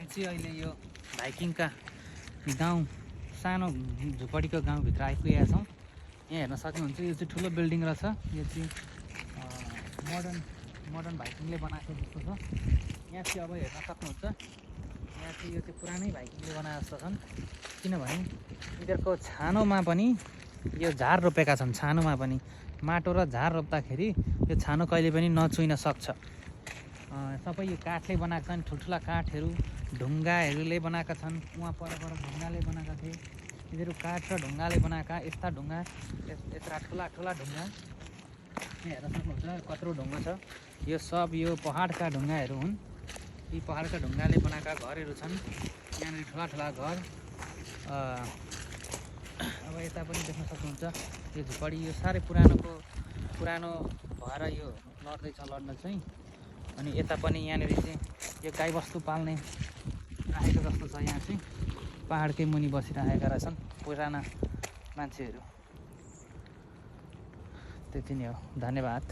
चाहिँ अहिले यो भाइकिङका गाउँ सानो झुपडीको गाउँभित्र आइपुगेका छौँ। यहाँ हेर्न सक्नुहुन्छ यो चाहिँ ठुलो बिल्डिङ रहेछ। यो चाहिँ मोडर्न भाइकिङले बनाएको जस्तो छ। यहाँ चाहिँ अब हेर्न सक्नुहुन्छ यहाँ चाहिँ यो चाहिँ पुरानै भाइकिङले बनाए जस्तो छन्, किनभने यिनीहरूको छानोमा पनि यो झार रोपेका छन्। छानोमा पनि माटो र झार रोप्दाखेरि यो छानो कहिले पनि नचुइन सक्छ। सबै यो काठले बनाएका छन्, ठुल्ठुला काठहरू ढुङ्गाहरूले बनाएका छन्। उहाँ पर ढुङ्गाले बनाएका थिए। यिनीहरू काठ र ढुङ्गाले बनाएका यस्ता ढुङ्गा, यस्ता ठुला ढुङ्गा यहाँ हेर्न सक्नुहुन्छ कत्रो ढुङ्गा छ। यो सब यो पहाडका ढुङ्गाहरू हुन्। यी पहाडका ढुङ्गाले बनाएका घरहरू छन्। यहाँनिर ठुला घर। अब यता पनि देख्न सक्नुहुन्छ यो झुपडी यो साह्रै पुरानो भएर यो लड्न चाहिँ। अनि यता पनि यहाँनिर चाहिँ यो गाईबस्तु पाल्ने राखेको जस्तो छ। यहाँ चाहिँ पहाडकै मुनि बसिरहेका रहेछन् पुराना मान्छेहरू। त्यति नै हो, धन्यवाद।